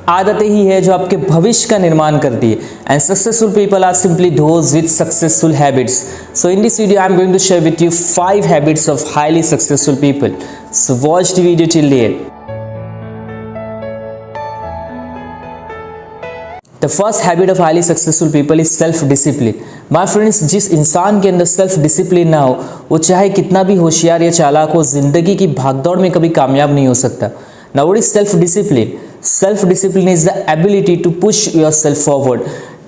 आदतें ही है जो आपके भविष्य का निर्माण करती है। And successful people are simply those with successful habits. So in this video I am going to share with you 5 habits of highly successful people. So watch the video till the end. The first habit of highly successful people is self discipline. My friends, जिस इंसान के अंदर self discipline ना हो वो चाहे कितना भी होशियार या चालाक हो, जिंदगी की भागदौड़ में कभी कामयाब नहीं हो सकता। Now what is self discipline? Self discipline is the ability to push yourself forward,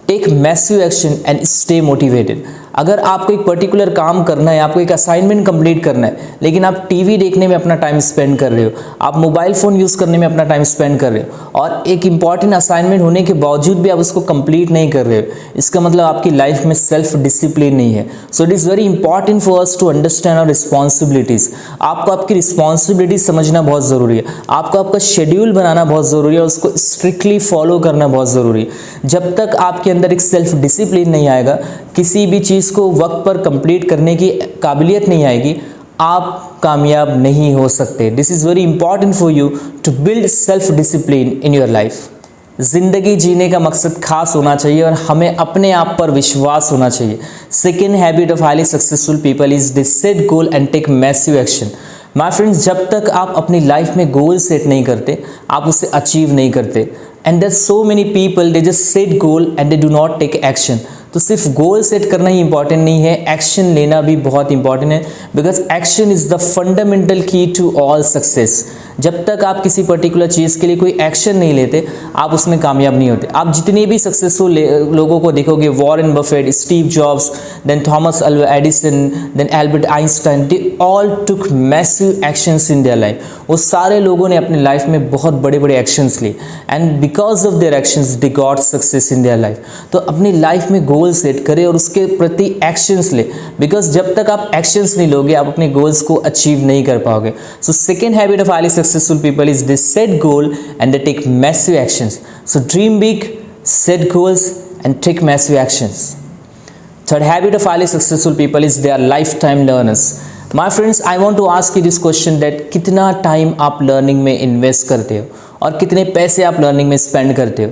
take massive action and stay motivated. अगर आपको एक पर्टिकुलर काम करना है, आपको एक असाइनमेंट कंप्लीट करना है, लेकिन आप टीवी देखने में अपना टाइम स्पेंड कर रहे हो, आप मोबाइल फ़ोन यूज़ करने में अपना टाइम स्पेंड कर रहे हो और एक इंपॉर्टेंट असाइनमेंट होने के बावजूद भी आप उसको कंप्लीट नहीं कर रहे हो, इसका मतलब आपकी लाइफ में सेल्फ डिसिप्लिन नहीं है। So it is very important for us to understand our responsibilities. आपको आपकी रिस्पॉन्सिबिलिटीज समझना बहुत ज़रूरी है, आपको आपका शेड्यूल बनाना बहुत ज़रूरी है और उसको स्ट्रिक्टली फॉलो करना बहुत ज़रूरी है। जब तक आपके अंदर एक सेल्फ डिसिप्लिन नहीं आएगा, किसी भी चीज़ को वक्त पर कंप्लीट करने की काबिलियत नहीं आएगी, आप कामयाब नहीं हो सकते। This is very important for you to build self discipline in your life. जिंदगी जीने का मकसद खास होना चाहिए और हमें अपने आप पर विश्वास होना चाहिए। Second habit of highly successful people is they set goal and take massive action. My friends, जब तक आप अपनी लाइफ में गोल सेट नहीं करते, आप उसे अचीव नहीं करते। And there so many people they just set goal and they do not take action. तो सिर्फ गोल सेट करना ही इंपॉर्टेंट नहीं है, एक्शन लेना भी बहुत इंपॉर्टेंट है, because action is the fundamental की टू ऑल सक्सेस। जब तक आप किसी पर्टिकुलर चीज़ के लिए कोई एक्शन नहीं लेते, आप उसमें कामयाब नहीं होते। आप जितने भी सक्सेसफुल लोगों को देखोगे, Warren Buffett, Steve Jobs, then Thomas Alva Edison, then Albert Einstein, they all took massive actions in their life. वो सारे लोगों ने अपनी लाइफ में बहुत बड़े बड़े एक्शंस लिए and because of their actions they got success in their life. तो अपनी लाइफ में गोल सेट करें और उसके प्रति एक्शंस ले, बिकॉज जब तक आप एक्शंस नहीं लोगे, आप अपने गोल्स को अचीव नहीं कर पाओगे। So second habit of highly successful people is they set goal and they take massive actions. So dream big, set goals and take massive actions. Third habit of highly successful people is they are lifetime learners. My friends, I want to ask you this question that कितना time आप learning में invest करते हो और कितने पैसे आप learning में स्पेंड करते हो?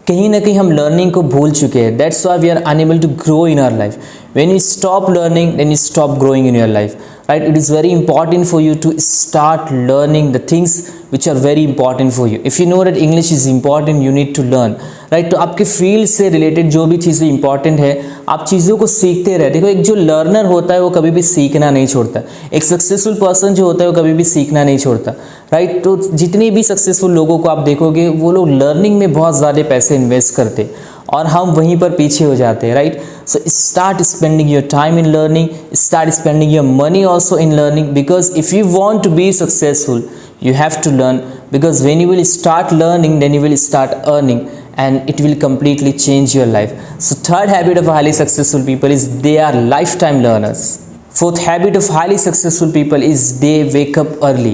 कहीं ना कहीं हम लर्निंग को भूल चुके हैं। That's why we are unable to grow in our life. When you stop learning, then you stop growing in your life, right? It is very important for you to start learning the things which are very important for you. If you know that English is important, you need to learn, right? तो आपके field से related जो भी चीज़ें important है, आप चीज़ों को सीखते रहे। देखो, एक जो लर्नर होता है वो कभी भी सीखना नहीं छोड़ता। एक सक्सेसफुल पर्सन जो होता है वो कभी भी सीखना नहीं छोड़ता, राइट? तो जितने भी सक्सेसफुल लोगों को आप देखोगे, वो लोग लर्निंग में बहुत ज़्यादा पैसे इन्वेस्ट करते और हम वहीं पर पीछे हो जाते हैं, right? So start spending your time in learning, start spending your money also in learning, because if you want to be successful you have to learn, because when you will start learning, then you will start earning and it will completely change your life. So third habit of highly successful people is they are lifetime learners. Fourth habit of highly successful people is they wake up early.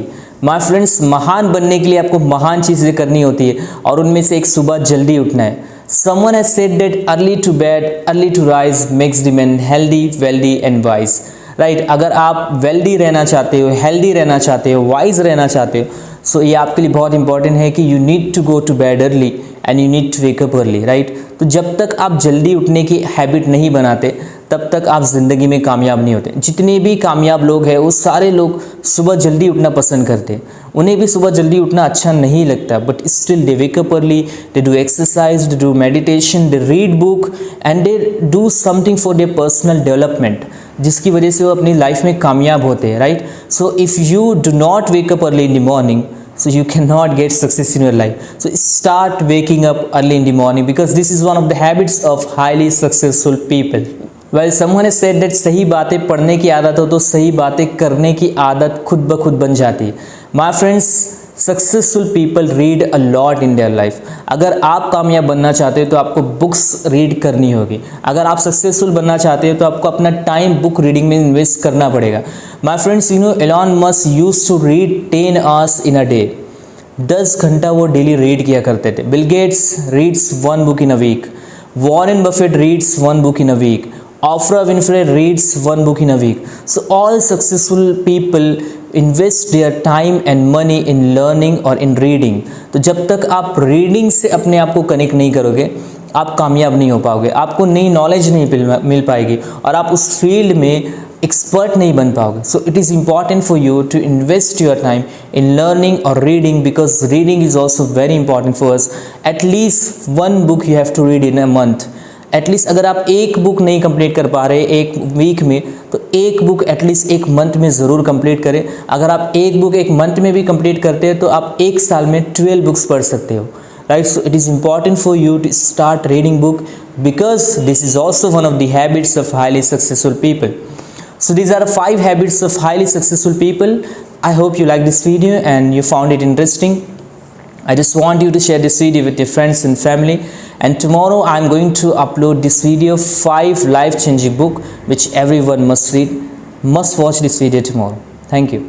My friends, महान बनने के लिए आपको महान चीज़ें करनी होती है और उनमें से एक सुबह जल्दी उठना है। Someone has said that early to bed, early to rise makes the man healthy, wealthy and wise. Right? अगर आप वेल्दी रहना चाहते हो, हेल्दी रहना चाहते हो, वाइज रहना चाहते हो, सो ये आपके लिए बहुत इंपॉर्टेंट है कि you need to go to bed early and you need to wake up early, right? तो जब तक आप जल्दी उठने की हैबिट नहीं बनाते, तब तक आप ज़िंदगी में कामयाब नहीं होते। जितने भी कामयाब लोग हैं वो सारे लोग सुबह जल्दी उठना पसंद करते हैं। उन्हें भी सुबह जल्दी उठना अच्छा नहीं लगता, but still they wake up early, they do exercise, they do meditation, they read book and they do something for their personal development, जिसकी वजह से वो अपनी लाइफ में कामयाब होते हैं, right? So if you do not wake up early in the morning, so you cannot get success in your life. So start waking up early in the morning, because this is one of the habits of highly successful people. Well, someone has said that सही बातें पढ़ने की आदत हो तो सही बातें करने की आदत खुद ब खुद बन जाती है। My friends, successful people read a lot in their life. अगर आप कामयाब बनना चाहते हो तो आपको बुक्स रीड करनी होगी। अगर आप सक्सेसफुल बनना चाहते हो तो आपको अपना टाइम बुक रीडिंग में इन्वेस्ट करना पड़ेगा। My friends, you know Elon Musk used to read 10 hours in a day. 10 घंटा वो डेली रीड किया करते थे। Bill Gates reads 1 book in a week. Warren Buffett reads 1 book in a week. Oprah Winfrey reads 1 book in a week. So all successful people invest their time and money in learning और इन reading. तो जब तक आप reading से अपने आप को connect नहीं करोगे, आप कामयाब नहीं हो पाओगे, आपको नई नॉलेज नहीं मिल पाएगी और आप उस फील्ड में एक्सपर्ट नहीं बन पाओगे। So it is important for you to invest your time in learning और reading, because reading is also very important for us. At least 1 book you have to read in a month. At least अगर आप एक book नहीं complete कर पा रहे एक week में, तो एक बुक एटलीस्ट एक मंथ में ज़रूर कंप्लीट करें। अगर आप एक बुक एक मंथ में भी कंप्लीट करते हैं तो आप एक साल में 12 बुक्स पढ़ सकते हो, right. So it is important for you to start reading book, because this is also one of the habits of highly successful people. So these are 5 habits of highly successful people. I hope you like this video and you found it interesting. I just want you to share this video with your friends and family, and tomorrow I am going to upload this video, 5 life changing book which everyone must read. Must watch this video tomorrow. Thank you.